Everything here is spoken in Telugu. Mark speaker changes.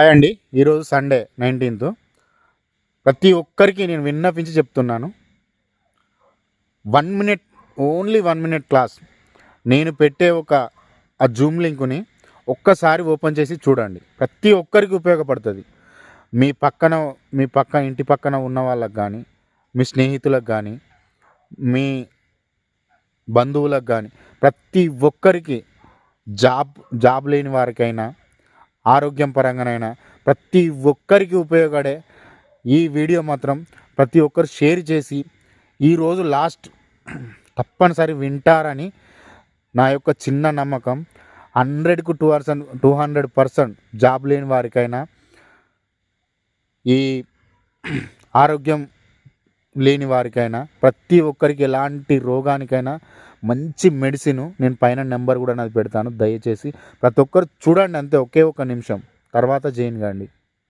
Speaker 1: హాయ్ అండి. ఈరోజు సండే 19th. ప్రతి ఒక్కరికి నేను విన్నపించి చెప్తున్నాను. 1 మినిట్, ఓన్లీ 1 మినిట్ క్లాస్. నేను పెట్టే ఆ జూమ్ లింకుని ఒక్కసారి ఓపెన్ చేసి చూడండి. ప్రతి ఒక్కరికి ఉపయోగపడుతుంది. మీ ఇంటి పక్కన ఉన్న వాళ్ళకి కానీ, మీ స్నేహితులకు కానీ, మీ బంధువులకు కానీ, ప్రతి ఒక్కరికి జాబ్ లేని వారికైనా, ఆరోగ్యం పరంగానైనా ప్రతి ఒక్కరికి ఉపయోగపడే ఈ వీడియో మాత్రం ప్రతి ఒక్కరు షేర్ చేసి ఈరోజు లాస్ట్ తప్పనిసరి వింటారని నా యొక్క చిన్న నమ్మకం. 100కు 200% జాబ్ లేని వారికైనా, ఈ ఆరోగ్యం లేని వారికైనా, ప్రతి ఒక్కరికి ఎలాంటి రోగానికైనా మంచి మెడిసిన్. నేను పైన నెంబర్ కూడా నాది పెడతాను. దయచేసి ప్రతి ఒక్కరు చూడండి. అంతే, ఒకే ఒక నిమిషం తర్వాత జాయిన్ కాండి.